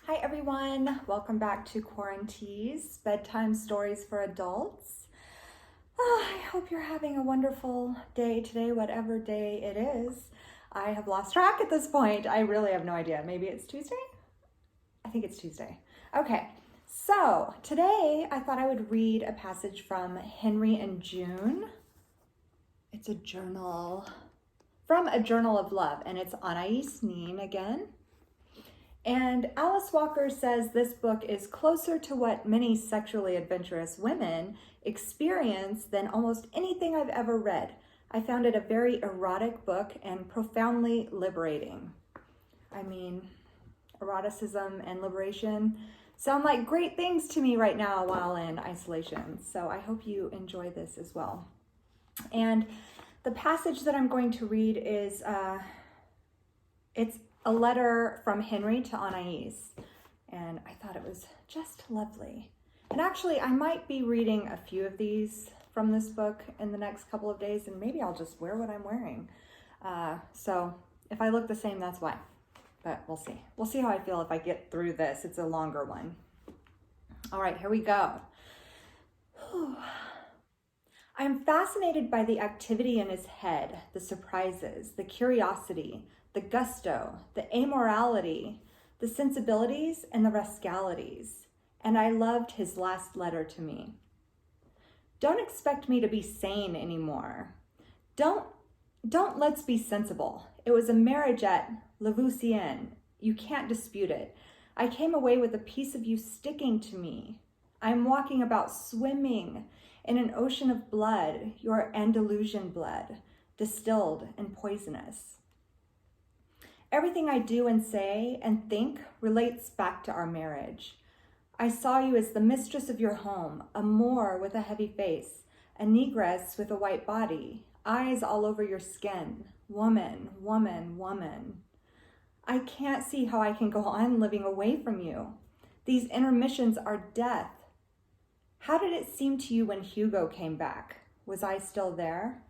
Hi everyone, welcome back to Quarantease, Bedtime Stories for Adults. I hope you're having a wonderful day today, whatever day it is. I have lost track at this point. I really have no idea. Maybe it's Tuesday? I think it's Tuesday. Okay, so today I thought I would read a passage from Henry and June. It's a journal, from A Journal of Love, and it's Anais again. And Alice Walker says this book is closer to what many sexually adventurous women experience than almost anything I've ever read. I found it a very erotic book and profoundly liberating. I mean, eroticism and liberation sound like great things to me right now while in isolation. So I hope you enjoy this as well. And the passage that I'm going to read is, it's a letter from Henry to Anais, and I thought it was just lovely. And actually, I might be reading a few of these from this book in the next couple of days, and maybe I'll just wear what I'm wearing. So if I look the same, that's why. But we'll see. We'll see how I feel if I get through this. It's a longer one. All right, here we go. I am fascinated by the activity in his head, the surprises, the curiosity, the gusto, the amorality, the sensibilities, and the rascalities. And I loved his last letter to me. Don't expect me to be sane anymore. Don't let's be sensible. It was a marriage at Lavoisienne. You can't dispute it. I came away with a piece of you sticking to me. I'm walking about swimming in an ocean of blood, your Andalusian blood, distilled and poisonous. Everything I do and say and think relates back to our marriage. I saw you as the mistress of your home, a Moor with a heavy face, a negress with a white body, eyes all over your skin, woman, woman, woman. I can't see how I can go on living away from you. These intermissions are death. How did it seem to you when Hugo came back? Was I still there?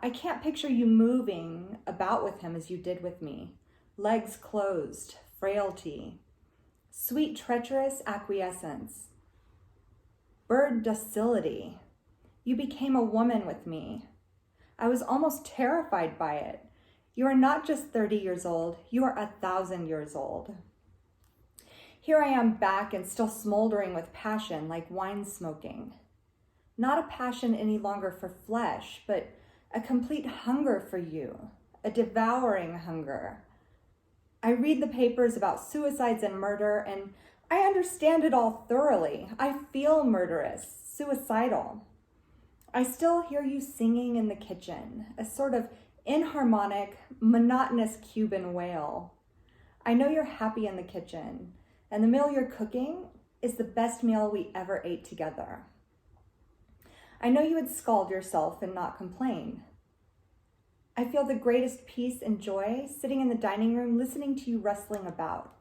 I can't picture you moving about with him as you did with me. Legs closed, frailty, sweet treacherous acquiescence, bird docility. You became a woman with me. I was almost terrified by it. You are not just 30 years old, you are 1,000 years old. Here I am back and still smoldering with passion like wine smoking. Not a passion any longer for flesh, but a complete hunger for you, a devouring hunger. I read the papers about suicides and murder, and I understand it all thoroughly. I feel murderous, suicidal. I still hear you singing in the kitchen, a sort of inharmonic, monotonous Cuban wail. I know you're happy in the kitchen, and the meal you're cooking is the best meal we ever ate together. I know you would scald yourself and not complain. I feel the greatest peace and joy sitting in the dining room listening to you rustling about.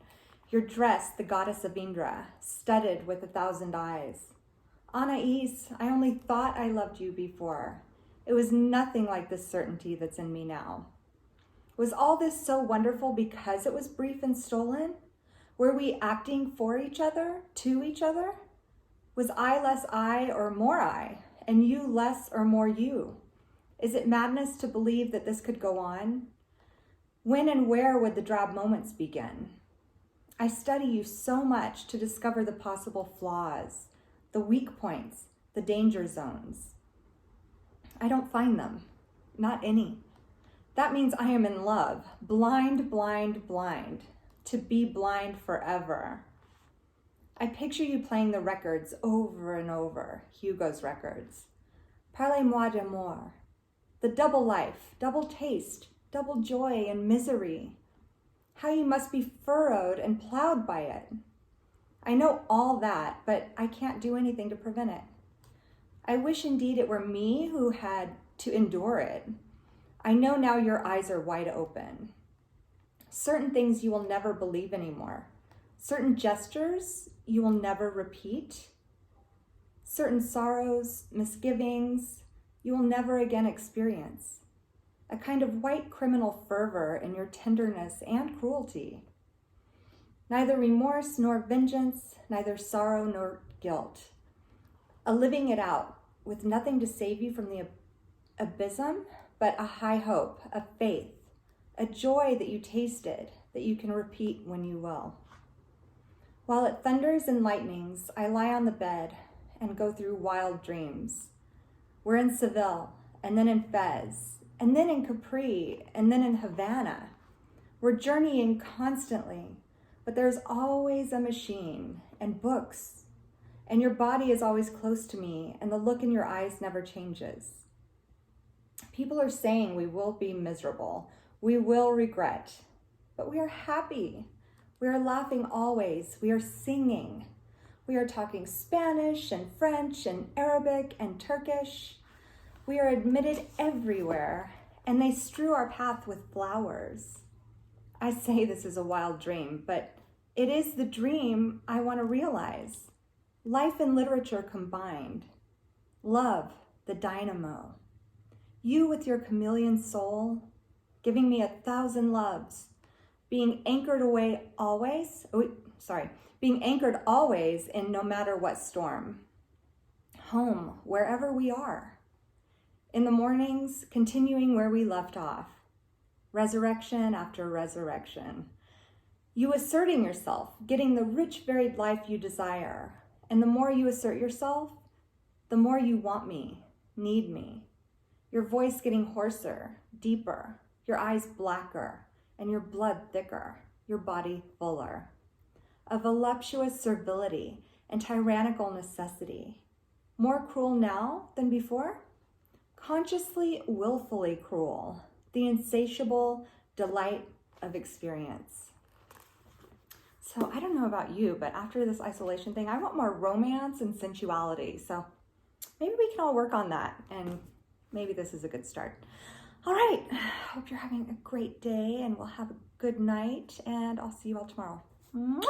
Your dress, the goddess of Indra, studded with 1,000 eyes. Anais, I only thought I loved you before. It was nothing like the certainty that's in me now. Was all this so wonderful because it was brief and stolen? Were we acting for each other, to each other? Was I less I or more I, and you less or more you? Is it madness to believe that this could go on? When and where would the drab moments begin? I study you so much to discover the possible flaws, the weak points, the danger zones. I don't find them, not any. That means I am in love, blind, blind, blind, to be blind forever. I picture you playing the records over and over, Hugo's records. Parlez-moi d'amour. The double life, double taste, double joy and misery. How you must be furrowed and plowed by it. I know all that, but I can't do anything to prevent it. I wish indeed it were me who had to endure it. I know now your eyes are wide open. Certain things you will never believe anymore. Certain gestures you will never repeat. Certain sorrows, misgivings, you will never again experience. A kind of white criminal fervor in your tenderness and cruelty. Neither remorse nor vengeance, neither sorrow nor guilt. A living it out with nothing to save you from the abysm, but a high hope, a faith, a joy that you tasted, that you can repeat when you will. While it thunders and lightnings, I lie on the bed and go through wild dreams. We're in Seville, and then in Fez, and then in Capri, and then in Havana. We're journeying constantly, but there's always a machine and books, and your body is always close to me, and the look in your eyes never changes. People are saying we will be miserable, we will regret, but we are happy. We are laughing always. We are singing. We are talking Spanish and French and Arabic and Turkish. We are admitted everywhere, and they strew our path with flowers. I say this is a wild dream, but it is the dream I want to realize. Life and literature combined. Love, the dynamo. You with your chameleon soul, giving me 1,000 loves. Being anchored always in no matter what storm. Home, wherever we are. In the mornings, continuing where we left off. Resurrection after resurrection. You asserting yourself, getting the rich, varied life you desire. And the more you assert yourself, the more you want me, need me. Your voice getting hoarser, deeper, your eyes blacker, and your blood thicker, your body fuller. A voluptuous servility and tyrannical necessity. More cruel now than before? Consciously, willfully cruel. The insatiable delight of experience. So I don't know about you, but after this isolation thing, I want more romance and sensuality. So maybe we can all work on that, and maybe this is a good start. All right, hope you're having a great day, and we'll have a good night, and I'll see you all tomorrow. Mwah!